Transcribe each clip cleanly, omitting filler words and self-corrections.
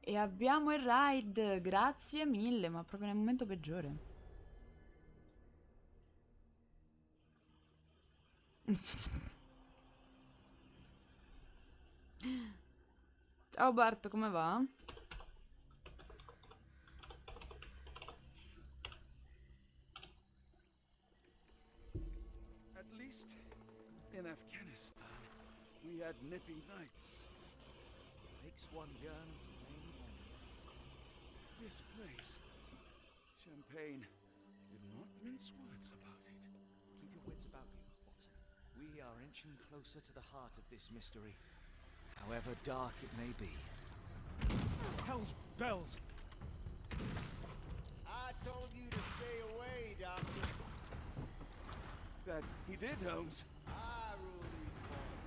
E abbiamo il raid, grazie mille, ma proprio nel momento peggiore. Ciao Bart, come va? At least in Afghanistan, we had nippy nights. It makes one yearn for rainy London. This place, Champagne, did not mince words about it. Keep your wits about you, Watson. We are inching closer to the heart of this mystery, however dark it may be. Hell's bells! I told you to stay away, Doctor. That he did, Holmes. I rule these waters.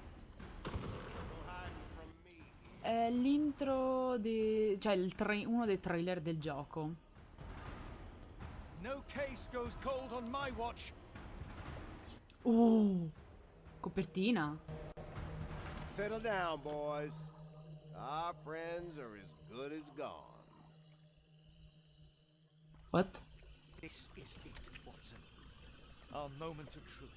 No hiding from me. È l'intro di... cioè uno dei trailer del gioco. No case goes cold on my watch. Copertina. Settle down, boys. Our friends are as good as gone. What? This is it, Watson. Our moment of truth.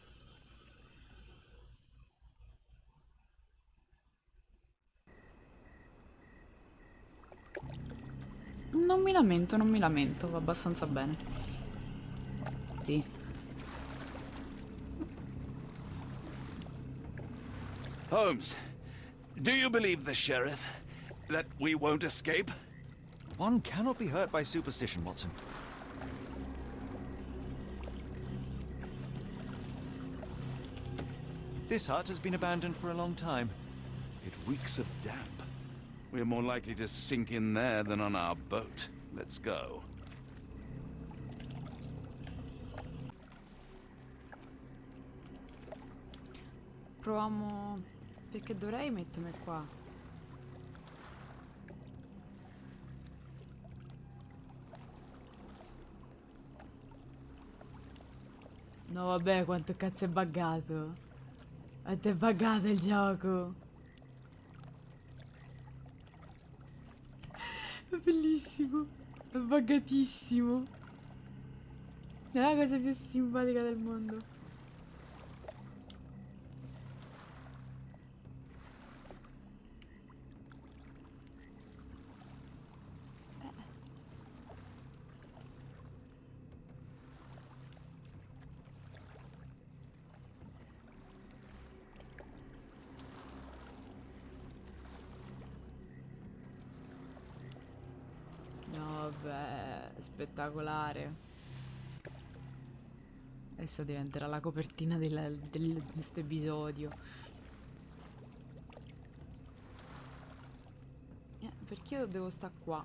Non mi lamento, va abbastanza bene. Sì. Holmes, do you believe the sheriff? That we won't escape? One cannot be hurt by superstition, Watson. This hut has been abandoned for a long time. It reeks of damp. We're more likely to sink in there than on our boat. Let's go. Proviamo... perché dovrei mettermi qua? No vabbè, quanto cazzo è buggato. Quanto è buggato il gioco. È bellissimo. È buggatissimo. È la cosa più simpatica del mondo. No, vabbè, spettacolare. Adesso diventerà la copertina di questo episodio. Perché io devo stare qua?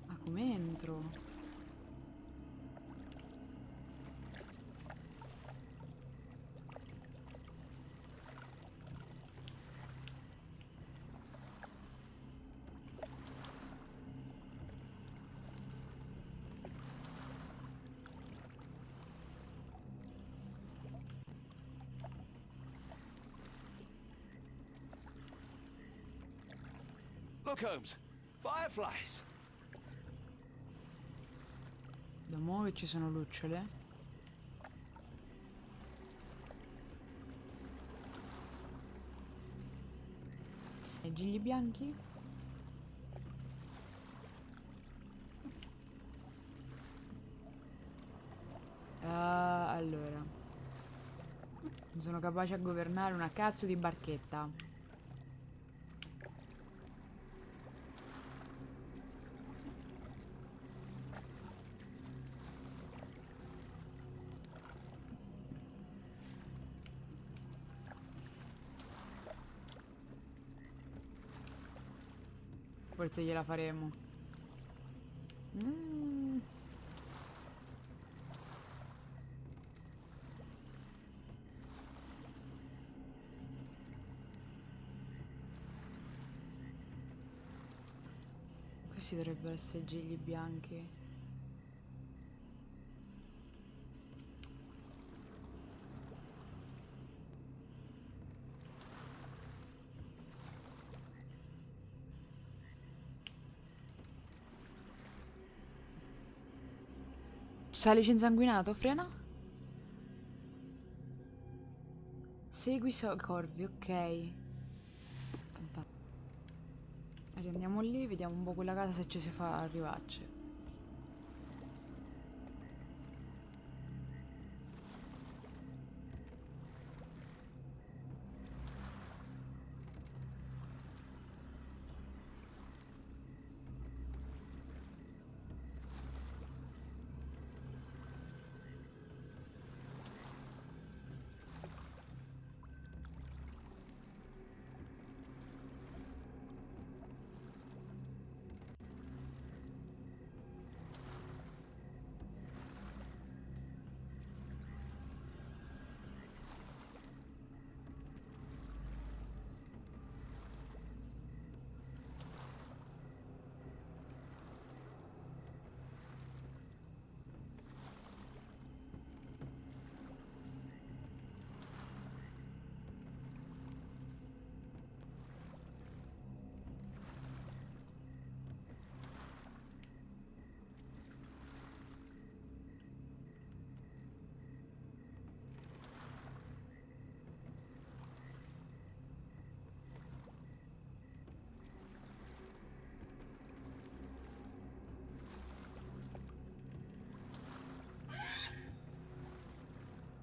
Ah, come entro? Look, Holmes. Fireflies. Da mo' che ci sono lucciole. E gigli bianchi? Allora. Non sono capace a governare una cazzo di barchetta. Forse gliela faremo. Questi dovrebbero essere gigli bianchi. Salice insanguinato, frena. Segui corvi, ok. Riandiamo lì, vediamo un po' quella casa se ci si fa arrivarci.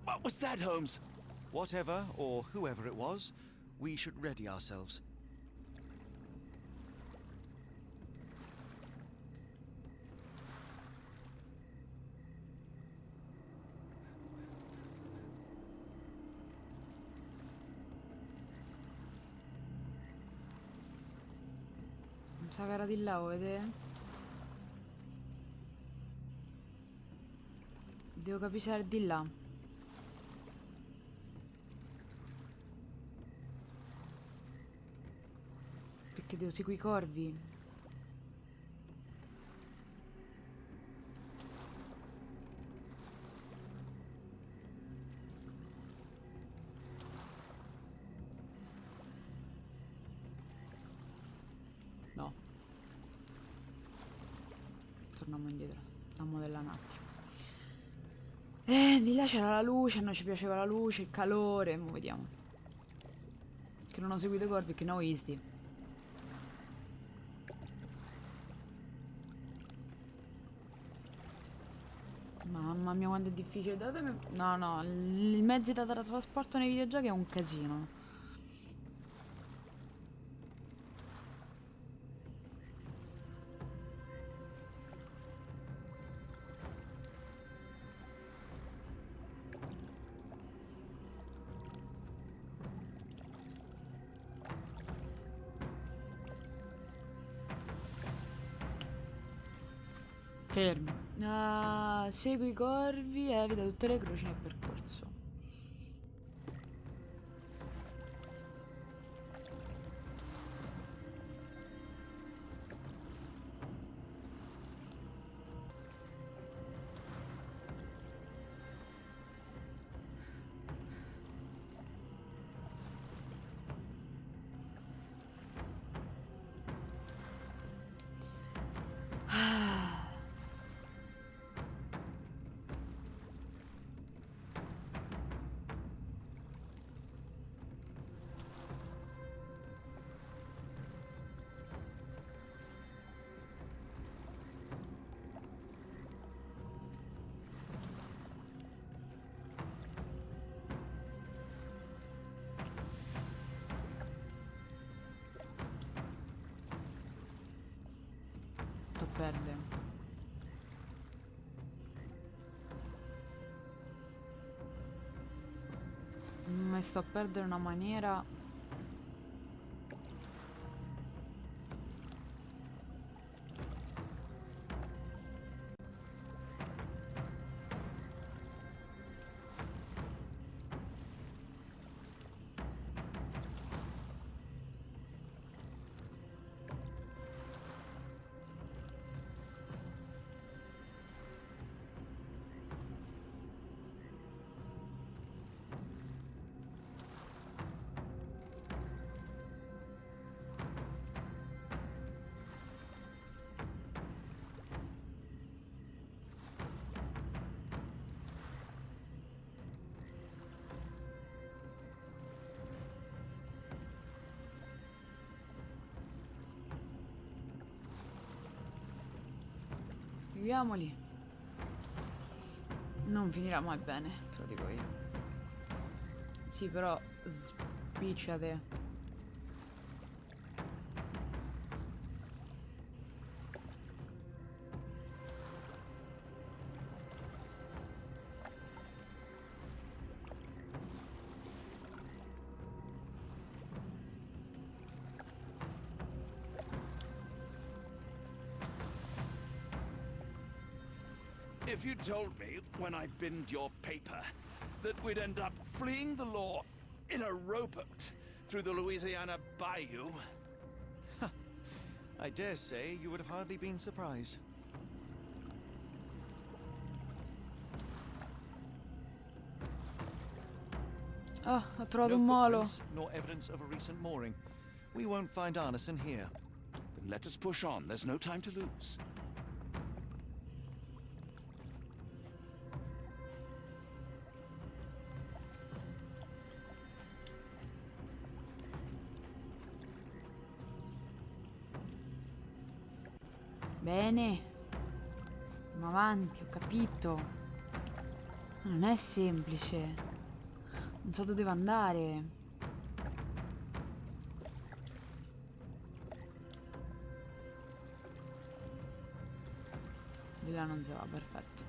What was that, Holmes? Whatever or whoever it was, we should ready ourselves. Non sa che era di là, vuoi vedere? Devo capire se era di là. Perché devo seguire i corvi. No. Torniamo indietro. A modellare un attimo. Di là c'era la luce, a noi ci piaceva la luce, il calore. Mo vediamo. Che non ho seguito i corvi, che ne ho visti. Mamma mia, quanto è difficile. No, no, il mezzo da trasporto nei videogiochi è un casino. Fermi. Ah, segui i corvi e evita tutte le croci nel percorso. Ah. Sto perdendo. Mi sto a perdere una maniera. Scriviamoli. Non finirà mai bene, te lo dico io. Sì, però spicciate. If you told me when I binned your paper that we'd end up fleeing the law in a rowboat through the Louisiana Bayou... I dare say you would have hardly been surprised. Oh, ho trovato No un molo. footprints, nor evidence of a recent mooring. We won't find Arneson here. Then let us push on. There's no time to lose. Bene. Andiamo avanti, ho capito. Non è semplice. Non so dove devo andare. Di là non si va, perfetto.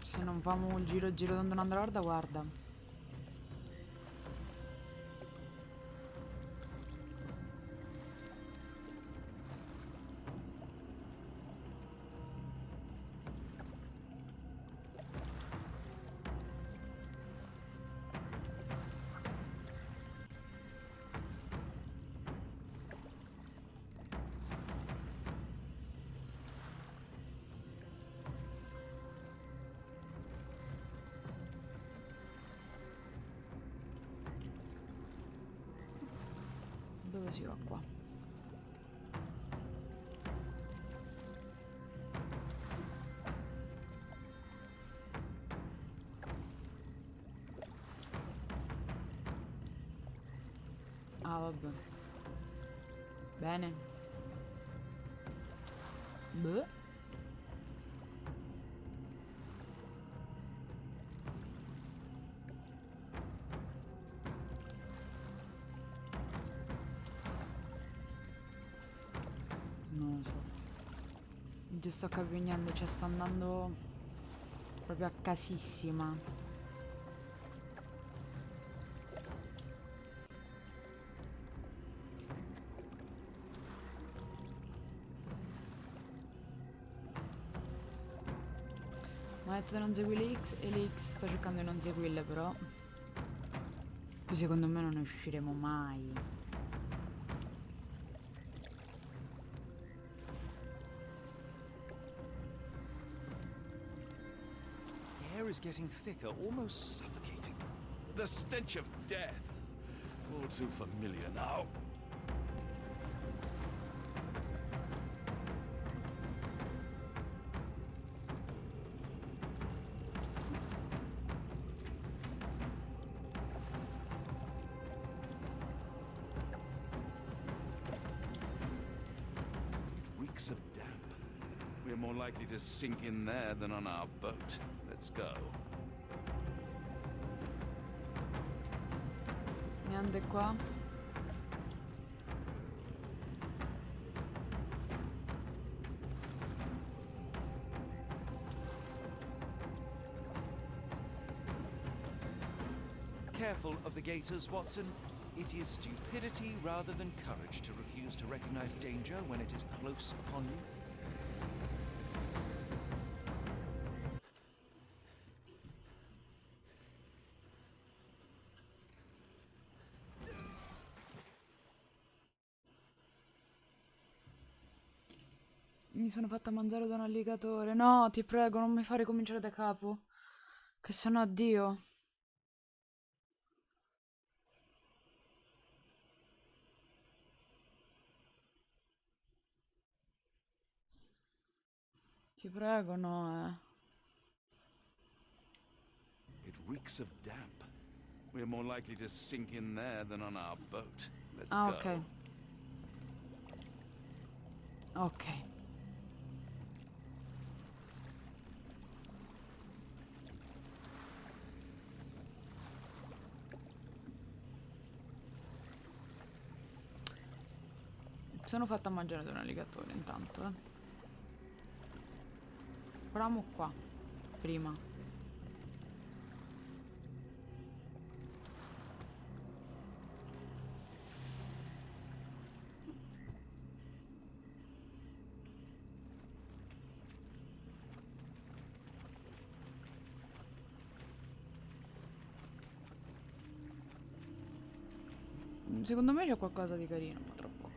Se non famo il giro tanto non andrà, guarda. Dove si va qua? Ah, vabbè. Bene. Beh. Non lo so. Non ci sto capendo niente, cioè sto andando proprio a casissima. Mi ha detto di non seguire le X e le X sto cercando di non seguirle, però qui secondo me non ne usciremo mai. The air is getting thicker, almost suffocating. The stench of death. All too familiar now. It reeks of damp. We're more likely to sink in there than on our boat. Let's go. Niente qua. Careful of the gators, Watson. It is stupidity rather than courage to refuse to recognize danger when it is close upon you. Mi sono fatta mangiare da un alligatore. No, ti prego, non mi fare cominciare da capo. Che sennò addio. Ti prego, no, It reeks of damp. We're more likely to sink in there than on our boat. Let's Ah, go. ok. Ok. Sono fatta mangiare da un alligatore intanto, Proviamo qua. Prima. Secondo me c'è qualcosa di carino, ma troppo.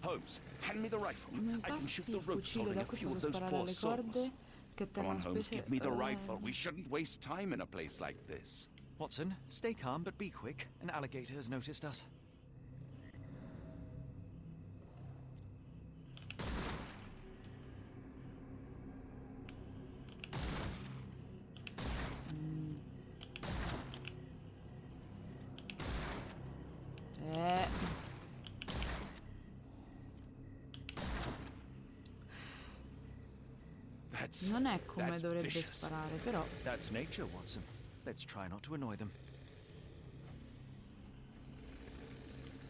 Holmes, hand me the rifle. Mi I can shoot passi the il ropes fucile holding da a cui few of posso those sparare poor alle souls. corde che Come on, tengono Holmes, spese. give me the rifle. We shouldn't waste time in a place like this. Watson, stay calm but be quick. An alligator has noticed us. Non è come dovrebbe sparare, però. That's nature, Watson. Let's try not to annoy them.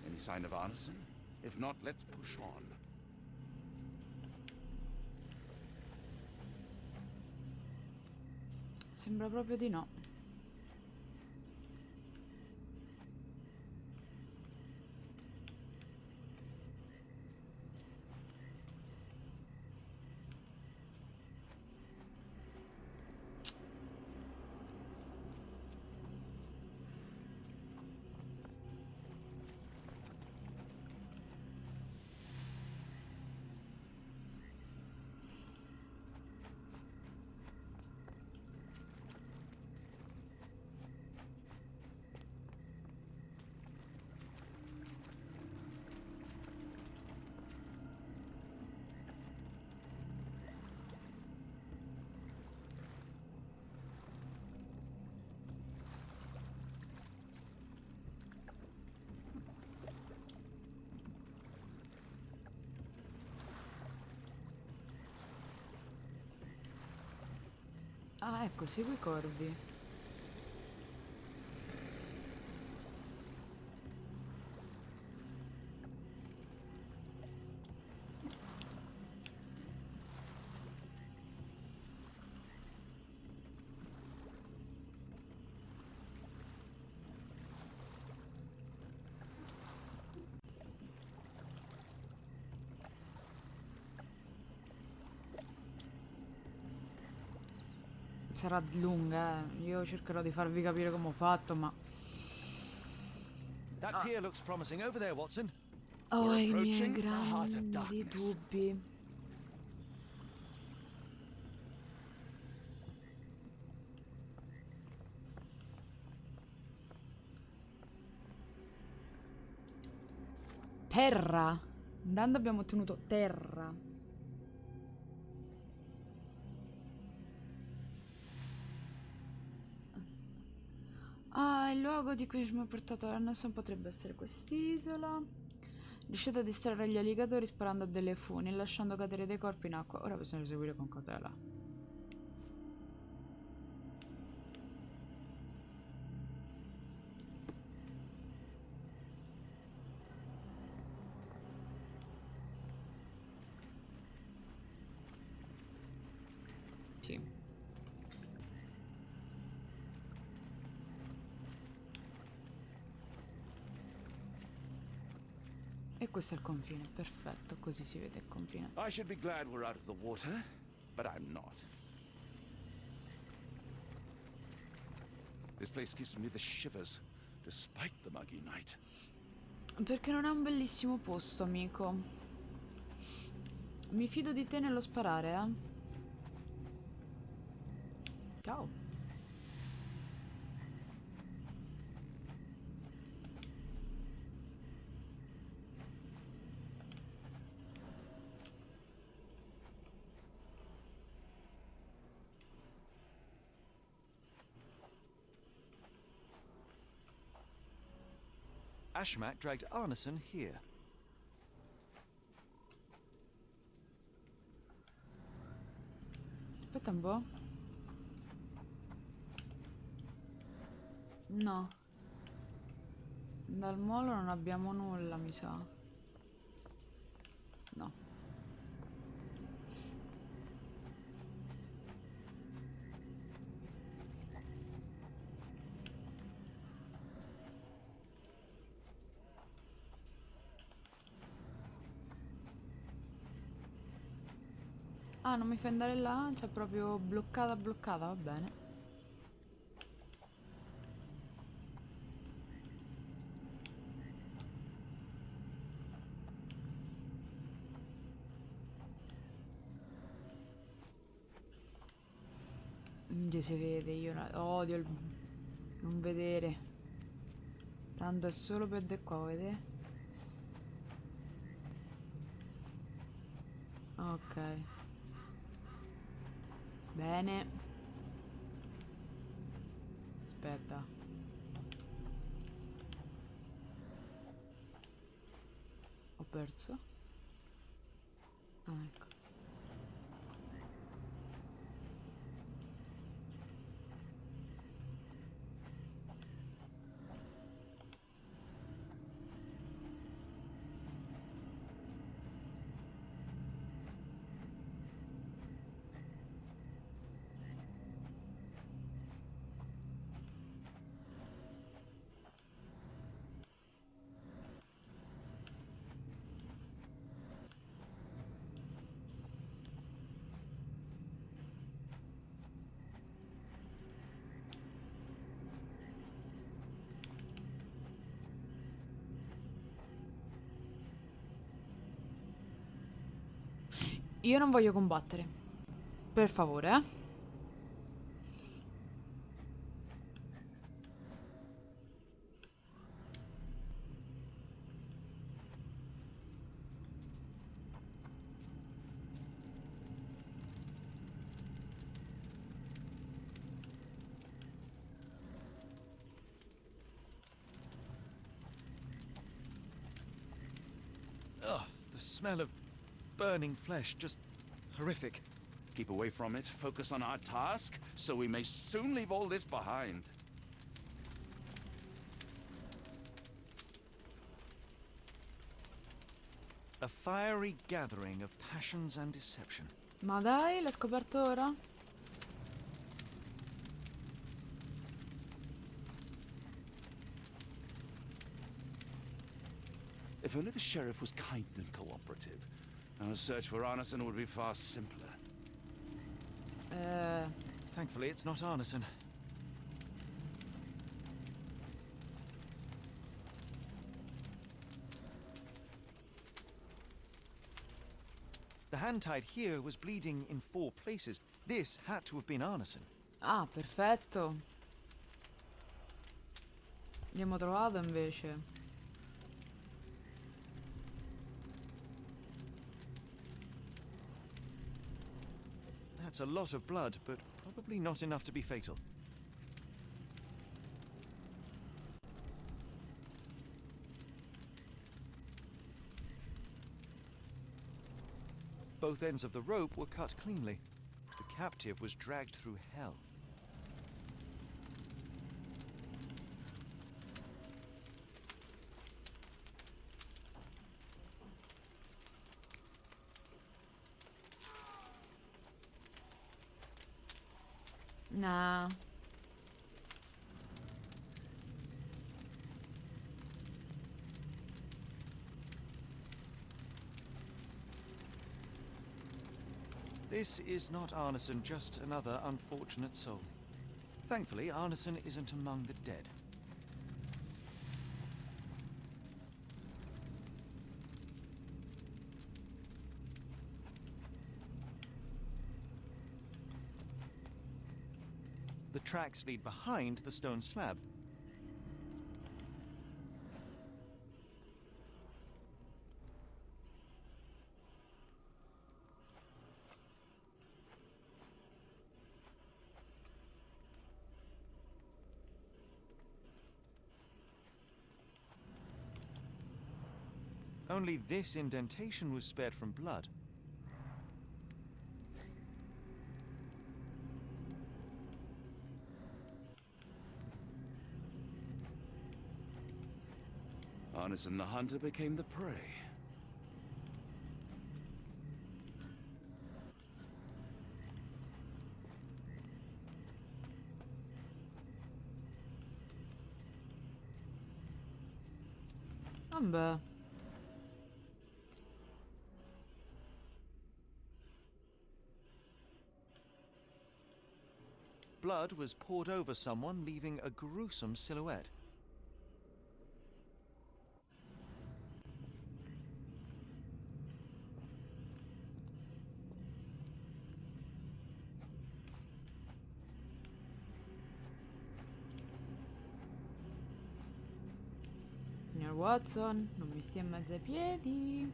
Any sign of arson? If not, let's push on. Sembra proprio di no. Ah, ecco, segui i corvi. Sarà lunga, Io cercherò di farvi capire come ho fatto, ma... That pier looks promising over there, Watson. Ho We're i miei approaching the heart of grandi darkness. dubbi. Terra! Andando abbiamo ottenuto terra. Ah, il luogo di cui mi ha portato a Nessun potrebbe essere quest'isola. Riuscite a distrarre gli alligatori sparando a delle funi e lasciando cadere dei corpi in acqua. Ora bisogna seguire con cautela. Sì. E questo è il confine, perfetto, così si vede il confine. I should be glad we're out of the water, but I'm not. This place gives me the shivers, despite the muggy night. Perché non è un bellissimo posto, amico. Mi fido di te nello sparare, eh. Ciao. Ashmak dragged Arneson here. Aspetta un po'. No. Dal molo non abbiamo nulla, mi sa. No. Ah, non mi fai andare là? C'è proprio bloccata, bloccata, va bene. Dio, si vede, io odio il non vedere. Tanto è solo per de qua, vedete? Ok. Bene. Aspetta. Ho perso? Ah, ecco. Io non voglio combattere. Per favore, eh. Ugh, the smell of burning flesh, just horrific. Keep away from it, focus on our task, so we may soon leave all this behind. A fiery gathering of passions and deception. Ma dai, l'hai scoperto ora? If only the sheriff was kind and cooperative, our search for Arneson would be far simpler. Thankfully, it's not Arneson. The hand tied here was bleeding in 4 places. This had to have been Arneson. Ah, perfetto. Abbiamo trovato invece. That's a lot of blood, but probably not enough to be fatal. Both ends of the rope were cut cleanly. The captive was dragged through hell. Nah. This is not Arneson, just another unfortunate soul. Thankfully, Arneson isn't among the dead. The tracks lead behind the stone slab. Only this indentation was spared from blood. Harness and the hunter became the prey. Vabbè. Blood was poured over someone, leaving a gruesome silhouette. Signor Watson, non mi stia in mezzo ai piedi.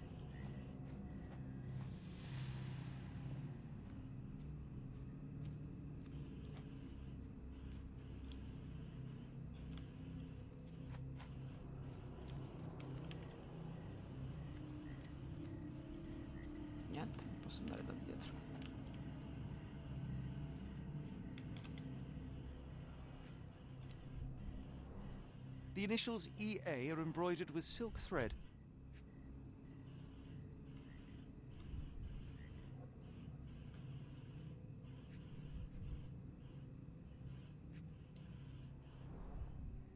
Niente, non posso andare da dietro. The initials EA are embroidered with silk thread.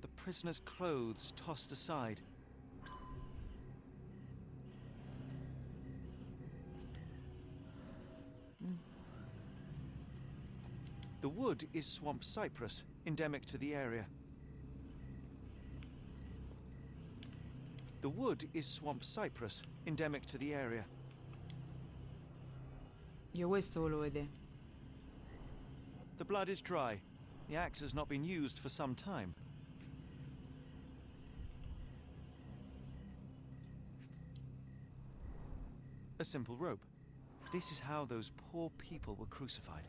The prisoner's clothes tossed aside. The wood is swamp cypress, endemic to the area. The wood is swamp cypress, endemic to the area. Io questo volevo vedere. The blood is dry. The axe has not been used for some time. A simple rope. This is how those poor people were crucified.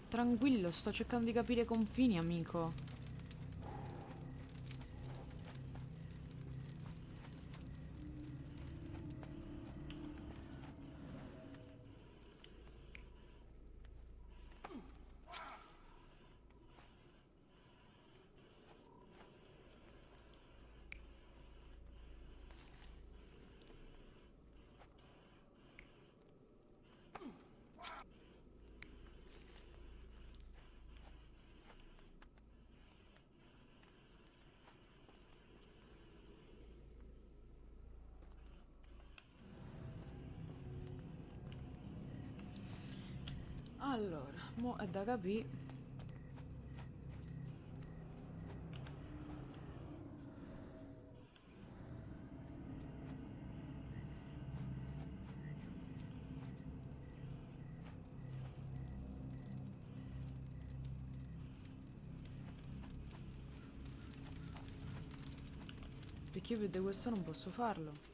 Tranquillo, sto cercando di capire i confini, amico. Allora, mo è da capire. Perché io più di questo non posso farlo.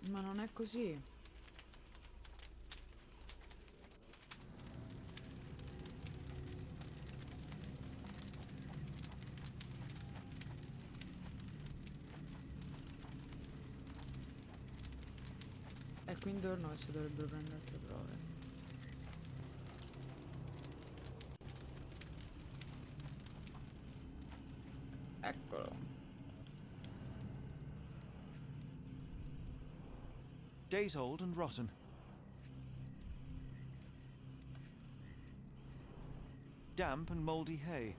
Ma non è così. È qui intorno che si dovrebbero prendere altre prove. Eccolo. Days old and rotten. Damp and mouldy hay.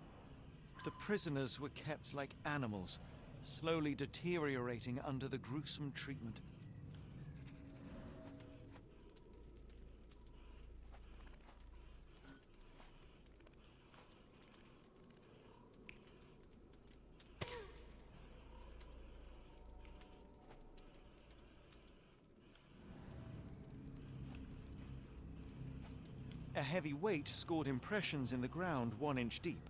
The prisoners were kept like animals, slowly deteriorating under the gruesome treatment. A heavy weight scored impressions in the ground 1 inch deep.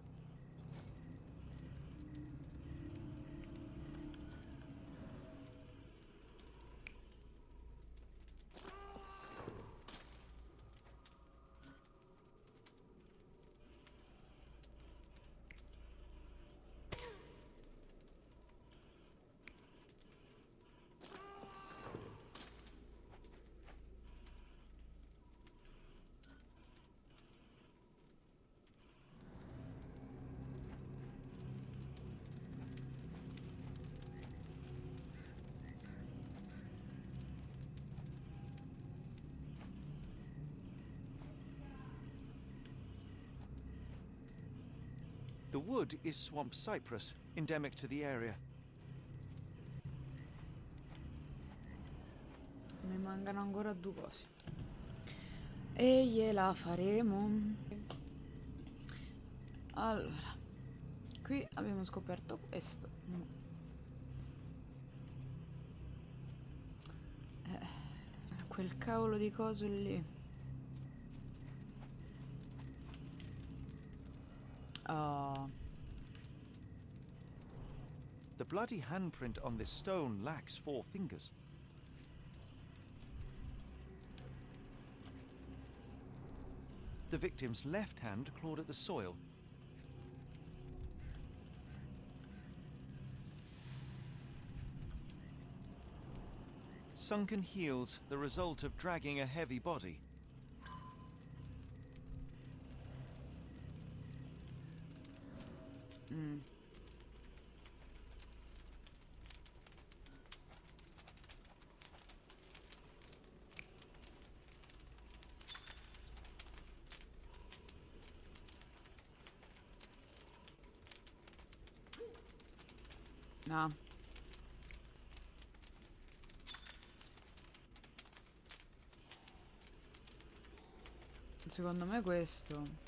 The wood is swamp cypress, endemic to the area. Mi mancano ancora 2 cose. E gliela faremo. Allora, qui abbiamo scoperto questo. Quel cavolo di coso lì. Oh. The bloody handprint on this stone lacks 4 fingers. The victim's left hand clawed at the soil. Sunken heels, the result of dragging a heavy body. Ah. Secondo me questo.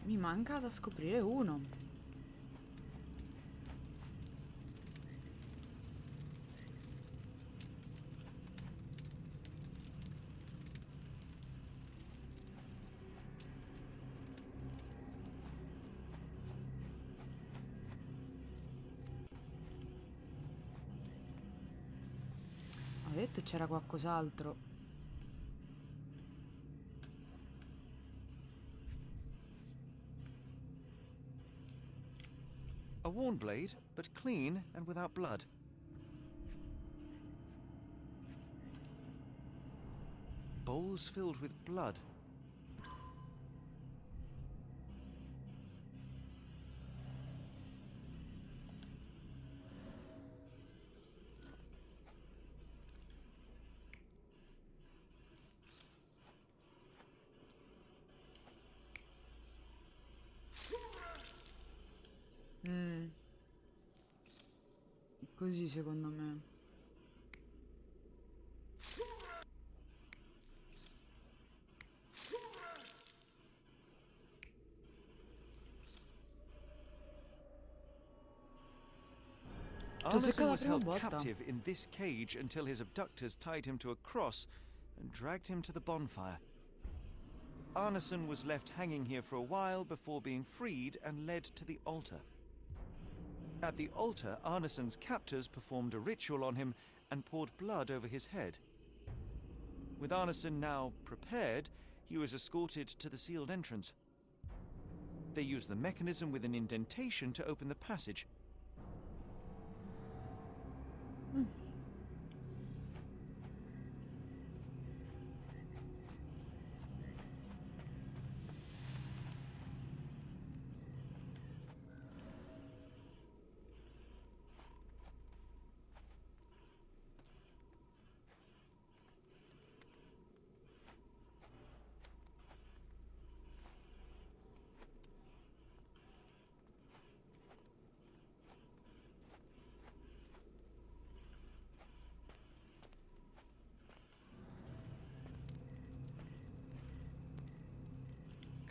Mi manca da scoprire uno. Ho detto c'era qualcos'altro. A worn blade, but clean and without blood. Bowls filled with blood. Così secondo me. Arneson was prima held botta. captive in this cage until his abductors tied him to a cross and dragged him to the bonfire. Arneson was left hanging here for a while before being freed and led to the altar. At the altar, Arneson's captors performed a ritual on him and poured blood over his head. With Arneson now prepared, he was escorted to the sealed entrance. They use the mechanism with an indentation to open the passage.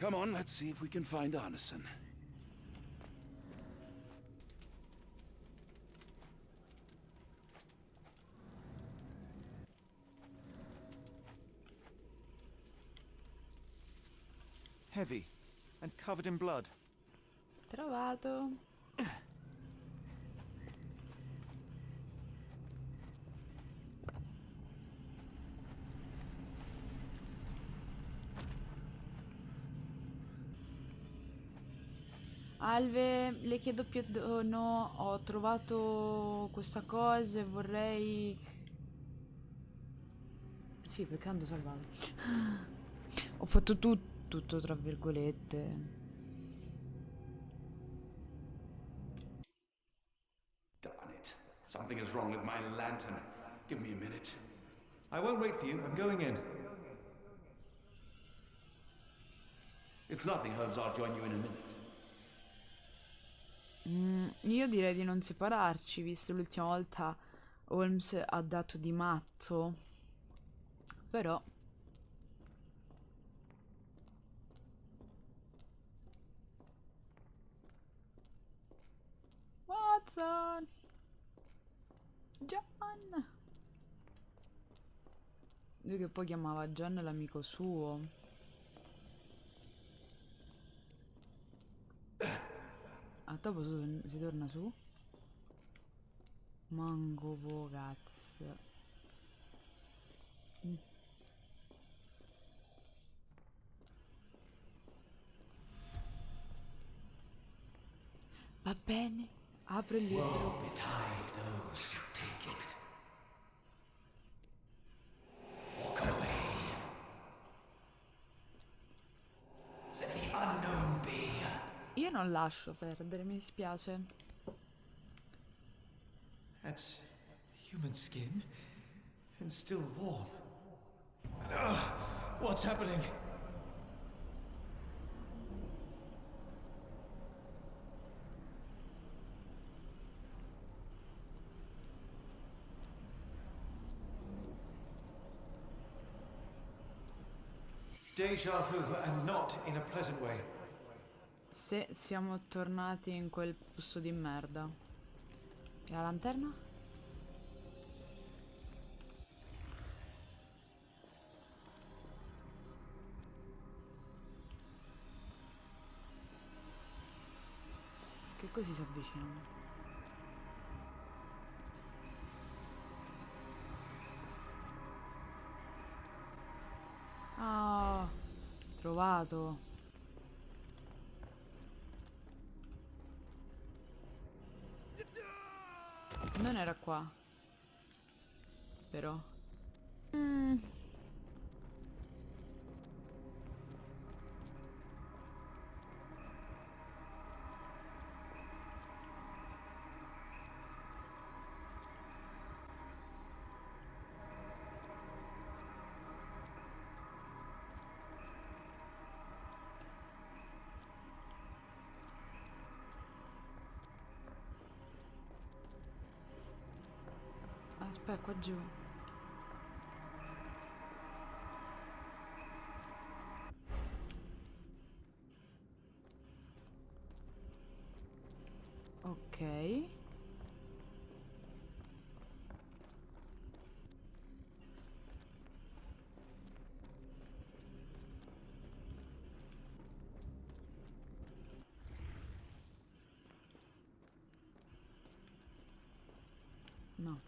Come on, let's see if we can find Arneson. Heavy and covered in blood. Trovato. Alve, le chiedo perdono, ho trovato questa cosa e vorrei... Sì, perché ando salvato. Ho fatto tutto tra virgolette. Darn it. Something is wrong with my lantern. Give me a minute. I won't wait for you. I'm going in. It's nothing, Holmes. I'll join you in a minute. Io direi di non separarci, visto l'ultima volta Holmes ha dato di matto. Però... Watson! John! Lui che poi chiamava John l'amico suo. A dopo si torna su? Mango Vogaz. Va bene, apro il libro. Betide those who take it. Walk away. Let the unknown be. Io non lascio perdere, mi dispiace. That's human skin and still warm. What's happening? Deja vu, and not in a pleasant way. Se siamo tornati in quel posto di merda. E la lanterna? Che così si avvicinano. Ah, trovato. Non era qua. Però. Aspetta, qua giù. Ok. No.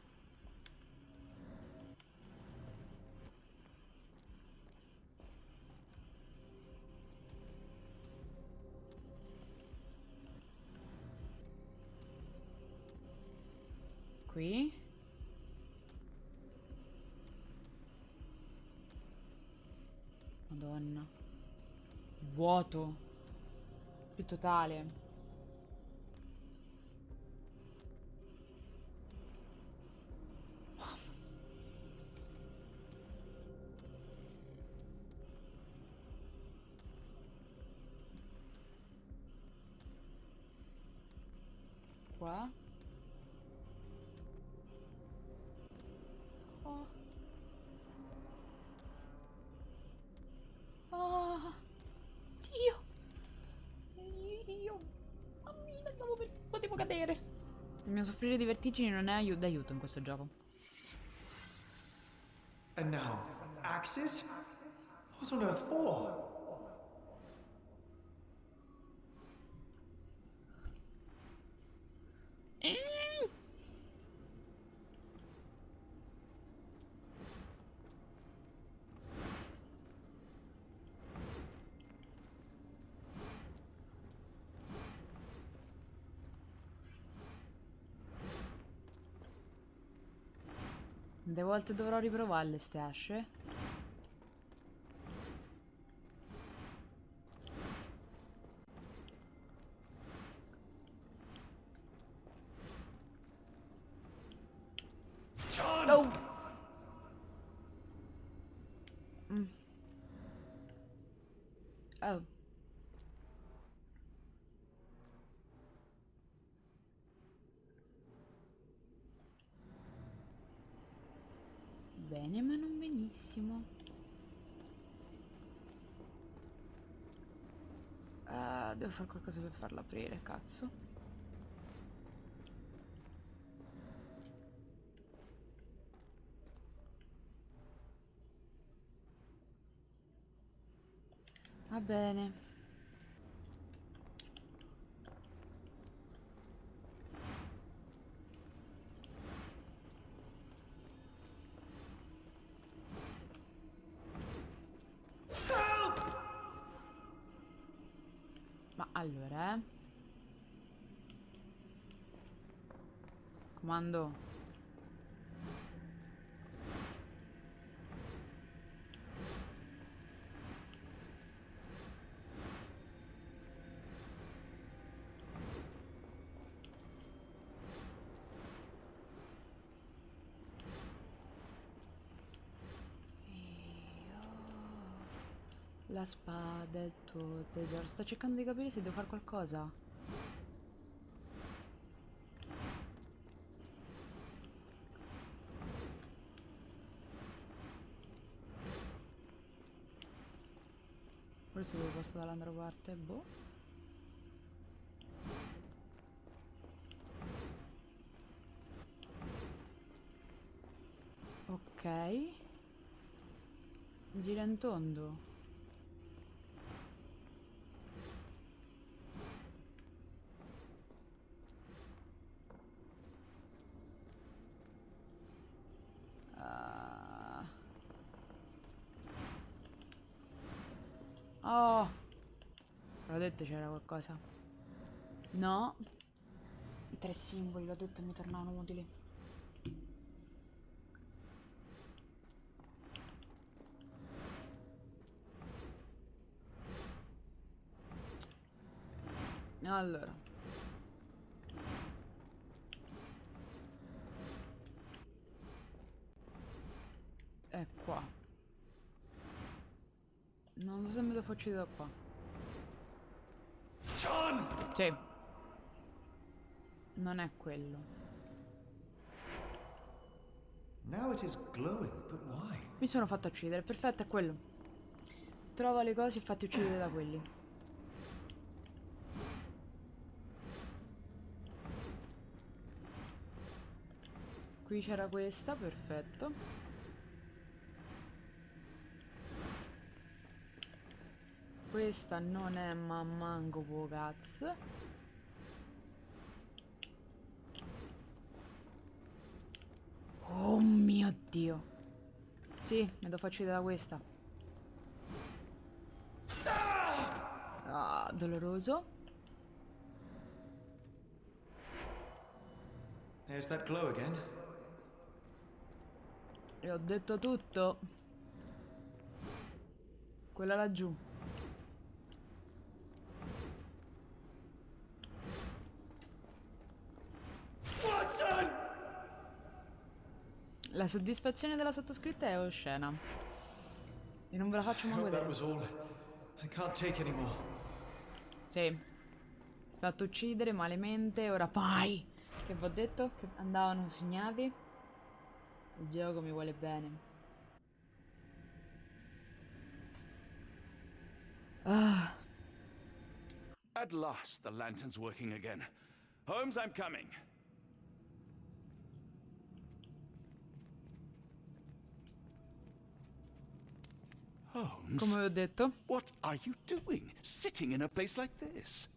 qui. Madonna. Vuoto. Più totale. Qua. Oh. Oh. Dio. Io. Mammina, potevo cadere. Il mio soffrire di vertigini non è d'aiuto in questo gioco. And now, axes? What on earth for? Quante volte dovrò riprovarle ste asce? Oh! Oh. Bene, ma non benissimo. Devo fare qualcosa per farla aprire, cazzo. Va bene. Ma allora, comando. La spada è il tuo tesoro. Sto cercando di capire se devo fare qualcosa. Forse devo passare dall'altra parte. Boh. Ok. Gira in tondo. Oh, l'ho detto c'era qualcosa. No. I 3 simboli, l'ho detto, mi tornavano utili. Allora. È qua. Non so se me lo faccio da qua. Sì. Non è quello. Now it is glowing, but why? Mi sono fatto uccidere. Perfetto, è quello. Trova le cose e fatti uccidere da quelli. Qui c'era questa, perfetto. Questa non è manco può cazzo. Oh mio Dio. Sì, me lo faccio da questa. Ah, doloroso. There's that glow again. E ho detto tutto. Quella laggiù. Watson! La soddisfazione della sottoscritta è oscena. E non ve la faccio I manco hope that vedere. was all. I can't take any more. Sì. Fatto uccidere malemente, ora vai! Che vi ho detto? Che andavano segnati? Il gioco mi vuole bene. Ah, At last, the lantern's working again. Holmes, I'm coming. Holmes, come vi ho detto? what are you doing? Sitting in a place like this?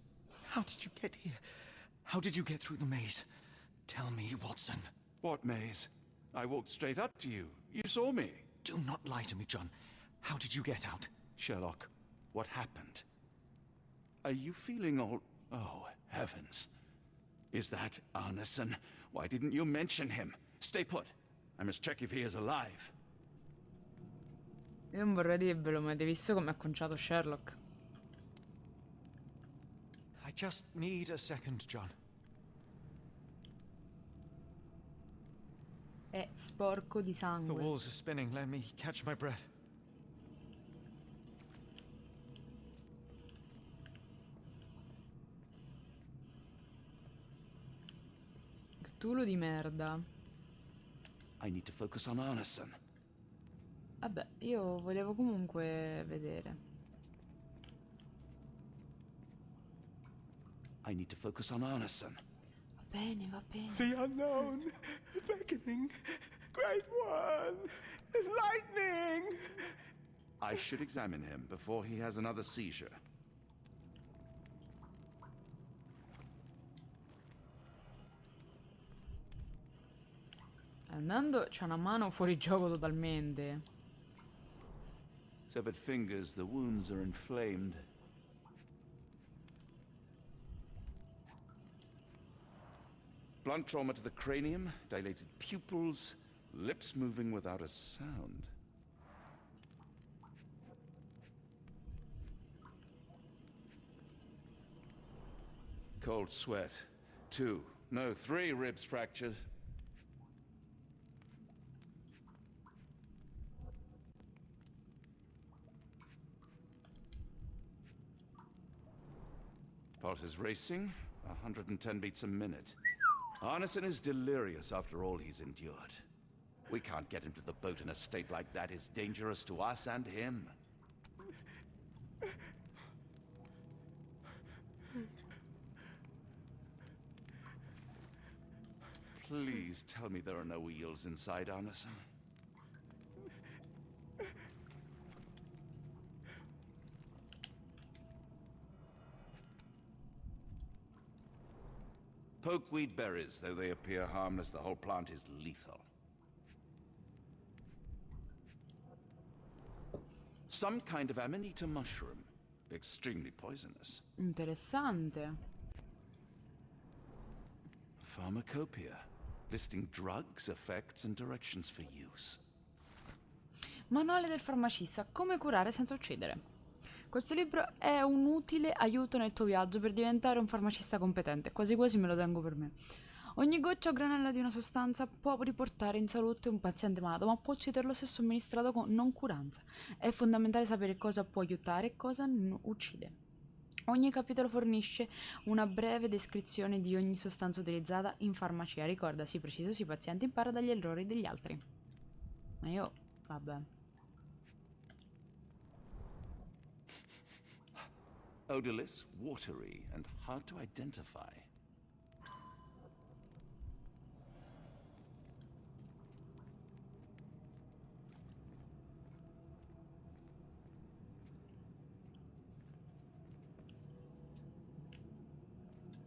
How did you get here? How did you get through the maze? Tell me, Watson. What maze? I walked straight up to you. You saw me. Do not lie to me, John. How did you get out? Sherlock, what happened? Are you feeling all... Oh, heavens. Is that Arneson? Why didn't you mention him? Stay put. I must check if he is alive. Io non vorrei dirvelo, ma avete visto come ha conciato Sherlock? I just need a second, John. È sporco di The sangue. walls are spinning. Let me catch my breath. Cthulhu di merda. I need to focus on Arneson. Vabbè, io volevo comunque vedere. I need to focus on Arneson. Va bene, va bene. The unknown, beckoning, great one, lightning. I should examine him before he has another seizure. Andando c'ha una mano fuori gioco totalmente. Severed fingers, the wounds are inflamed. Blunt trauma to the cranium, dilated pupils, lips moving without a sound. Cold sweat. 2, no, 3 ribs fractured. Pulse is racing, 110 beats a minute. Arneson is delirious after all he's endured. We can't get him to the boat in a state like that. It's dangerous to us and him. Please tell me there are no eels inside, Arneson. Pokeweed berries, though they appear harmless, the whole plant is lethal. Some kind of amanita mushroom. Extremely poisonous. Interessante. Pharmacopoeia. Listing drugs, effects, and directions for use. Manuale del farmacista. Come curare senza uccidere. Questo libro è un utile aiuto nel tuo viaggio per diventare un farmacista competente. Quasi quasi me lo tengo per me. Ogni goccia o granella di una sostanza può riportare in salute un paziente malato, ma può ucciderlo se somministrato con noncuranza. È fondamentale sapere cosa può aiutare e cosa uccide. Ogni capitolo fornisce una breve descrizione di ogni sostanza utilizzata in farmacia. Ricorda, sii preciso, sii paziente, impara dagli errori degli altri. Ma io, vabbè. Odorless, watery, and hard to identify.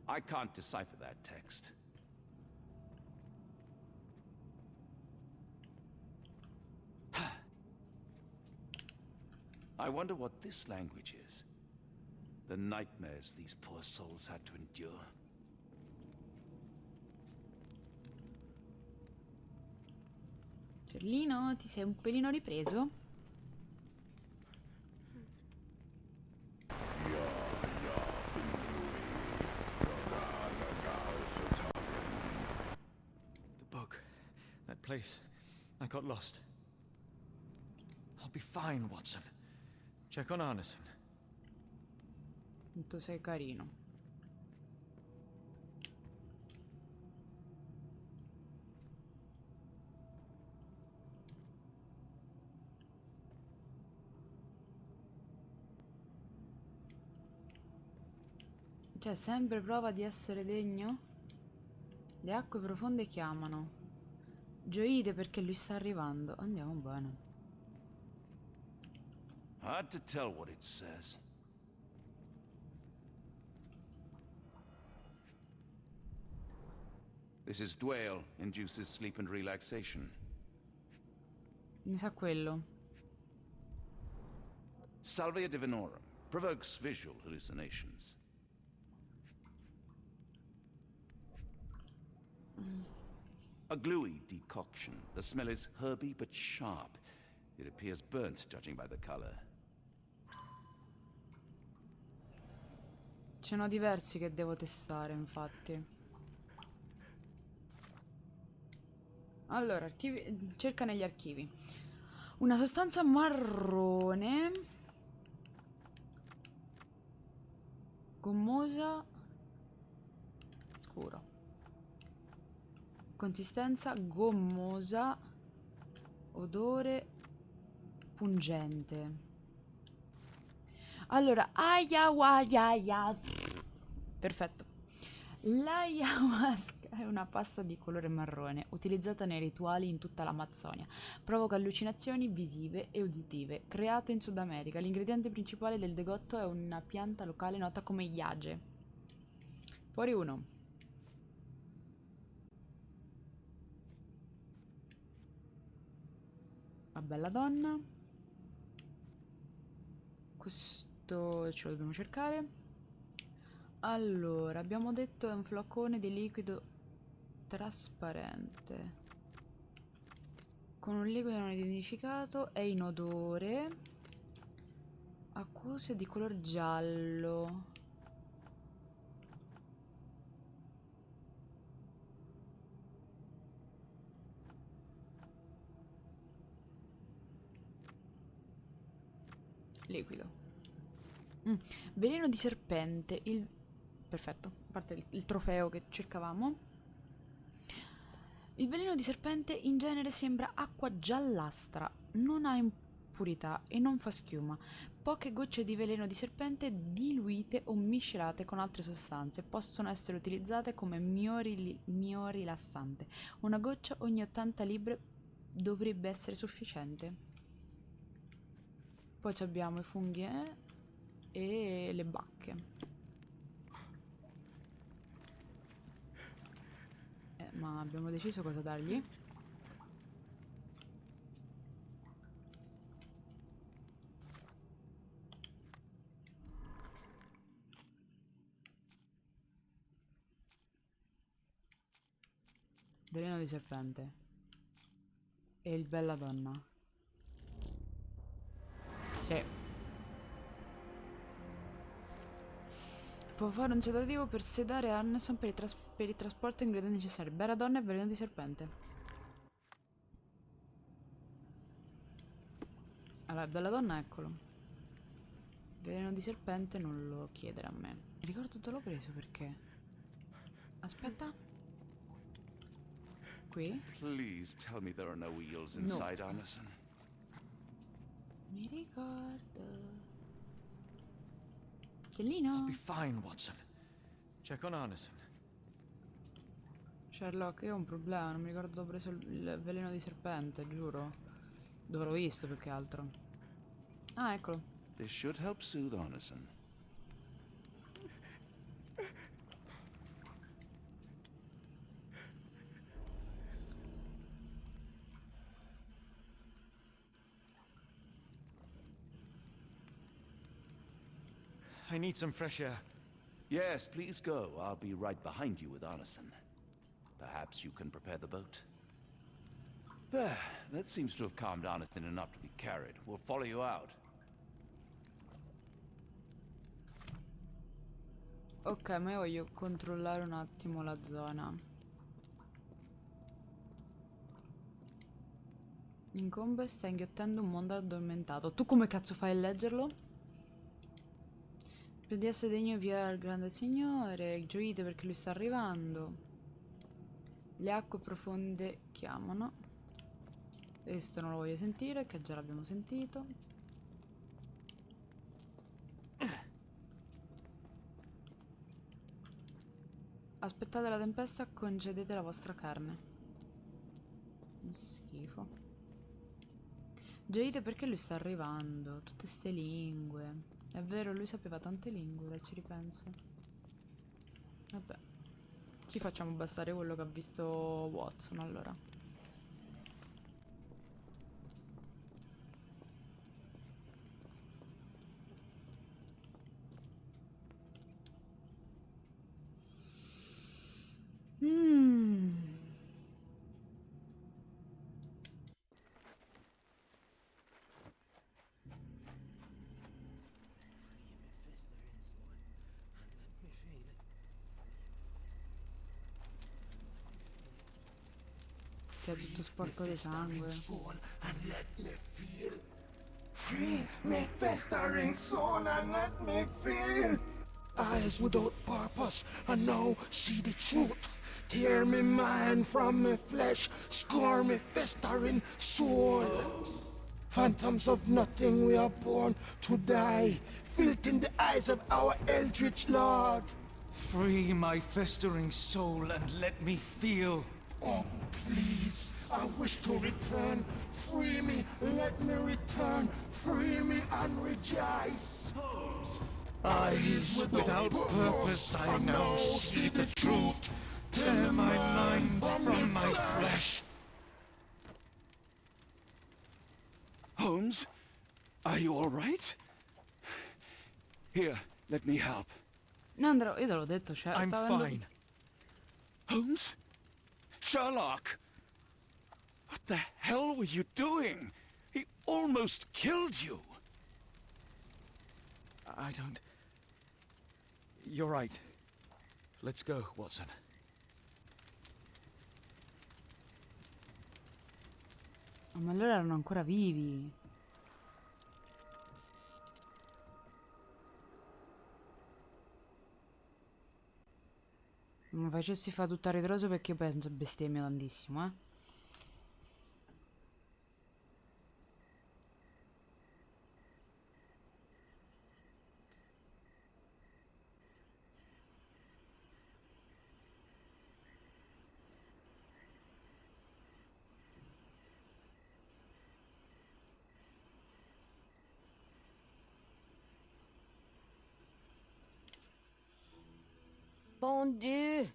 I can't decipher that text. I wonder what this language is. The nightmares these poor souls had to endure. Sherlino, ti sei un pelino ripreso? The book. That place. I got lost. I'll be fine, Watson. Check on Arneson. Tu sei carino. Cioè, sempre prova di essere degno? Le acque profonde chiamano. Gioite perché lui sta arrivando. Andiamo bene. Hard to tell what it says. This is Dwale, induces sleep and relaxation. Mi sa quello. Salvia divinorum, provokes visual hallucinations. A gluey decoction. The smell is herby but sharp. It appears burnt, judging by the color. Ce n'ho diversi che devo testare, infatti. Allora, archivi... cerca negli archivi. Una sostanza marrone. Gommosa. Scuro. Consistenza gommosa. Odore pungente. Allora, perfetto. L'ayahuasca è una pasta di colore marrone utilizzata nei rituali in tutta l'Amazzonia. Provoca allucinazioni visive e uditive. Creato in Sud America, l'ingrediente principale del degotto è una pianta locale nota come yaje. Fuori uno. La bella donna. Questo ce lo dobbiamo cercare. Allora, abbiamo detto è un flacone di liquido trasparente con un liquido non identificato, è inodore, accuse di color giallo. Liquido. Veleno di serpente, perfetto, a parte il trofeo che cercavamo. Il veleno di serpente in genere sembra acqua giallastra, non ha impurità e non fa schiuma. Poche gocce di veleno di serpente diluite o miscelate con altre sostanze possono essere utilizzate come miorilassante. Una goccia ogni 80 libbre dovrebbe essere sufficiente. Poi abbiamo i funghi e le bacche. Ma abbiamo deciso cosa dargli? Veleno di serpente. E il bella donna. Sì. Può fare un sedativo per sedare Arneson per il trasporto ingredienti necessari. Bella donna e veleno di serpente. Allora, bella donna, eccolo. Veleno di serpente non lo chiedere a me. Ricordo tutto l'ho preso perché. Aspetta. Qui? Please tell me there are no eels inside Arneson. Mi ricordo. Chiellino? I'll be fine, Watson. Check on Arneson. Sherlock, io ho un problema, non mi ricordo dove ho preso il veleno di serpente, giuro. Dove l'ho visto più che altro. Ah, eccolo. This should help soothe Arneson. I need some fresh air. Yes, please go. I'll be right behind you with Arneson. Perhaps you can prepare the boat. There, that seems to have calmed Arnathan enough to be carried. We'll follow you out. Ok, ma io voglio controllare un attimo la zona. Incombe sta inghiottendo un mondo addormentato. Tu come cazzo fai a leggerlo? Per di essere degno via al grande signore, gioite perché lui sta arrivando. Le acque profonde chiamano. Questo non lo voglio sentire, che già l'abbiamo sentito. Aspettate la tempesta, concedete la vostra carne. Schifo. Gioite perché lui sta arrivando. Tutte ste lingue. È vero, lui sapeva tante lingue, ora ci ripenso. Vabbè. Ci facciamo bastare quello che ha visto Watson, allora. Che è tutto sporco di sangue. Free me festering soul and let me feel. Eyes without purpose and now see the truth. Tear me mind from me flesh, score me festering soul. Phantoms of nothing, we are born to die. Filth in the eyes of our eldritch lord. Free my festering soul and let me feel. Oh, please, I wish to return. Free me, let me return. Free me and rejoice. Eyes without purpose, I now see the truth. Tear my mind from my flesh. Holmes? Are you all right? Here, let me help. No, Andrea, io te l'ho detto, cioè, I'm stava avendo- fine. Holmes? Sherlock! What the hell were you doing? He almost killed you. I don't... You're right. Let's go, Watson. Oh, ma loro erano ancora vivi. Non mi facessi fare tutto a ritroso perché io penso bestemmia tantissimo, eh. Bon Dieu!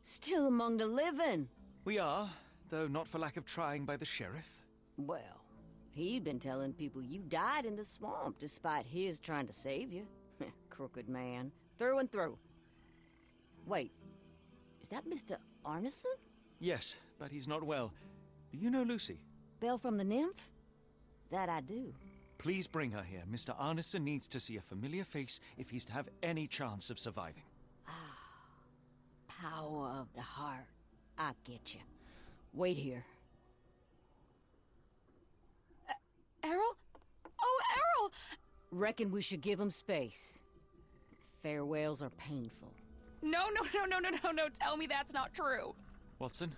Still among the living. We are, though not for lack of trying by the sheriff. Well, he'd been telling people you died in the swamp despite his trying to save you. Crooked man. Through and through. Wait, is that Mr. Arneson? Yes, but he's not well. Do you know Lucy? Belle from the nymph? That I do. Please bring her here. Mr. Arneson needs to see a familiar face if he's to have any chance of surviving. Power of the heart. I get you. Wait here. Errol? Oh, Errol! Reckon we should give him space. Farewells are painful. No. Tell me that's not true. Watson?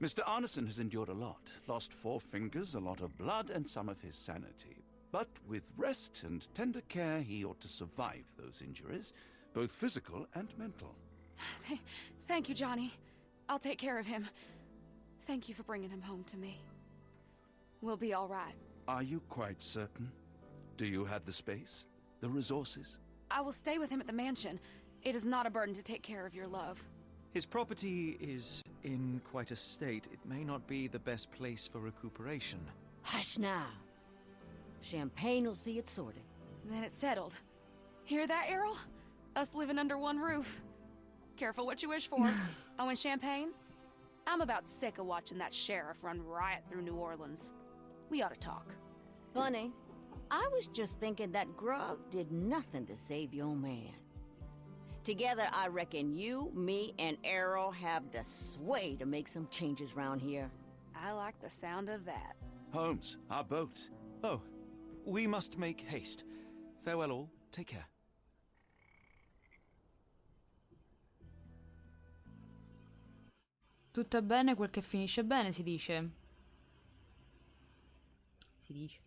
Mr. Arneson has endured a lot. Lost 4 fingers, a lot of blood, and some of his sanity. But with rest and tender care, he ought to survive those injuries, both physical and mental. Thank you, Johnny. I'll take care of him. Thank you for bringing him home to me. We'll be all right. Are you quite certain? Do you have the space? The resources? I will stay with him at the mansion. It is not a burden to take care of your love. His property is in quite a state. It may not be the best place for recuperation. Hush now. Champagne will see it sorted. Then it's settled. Hear that, Errol? Us living under one roof. Careful what you wish for. Oh, and champagne? I'm about sick of watching that sheriff run riot through New Orleans. We ought to talk. Funny. I was just thinking that grub did nothing to save your man. Together, I reckon you, me, and Arrow have the sway to make some changes round here. I like the sound of that. Holmes, our boat. Oh, we must make haste. Farewell all. Take care. Tutto è bene quel che finisce bene, si dice. Si dice.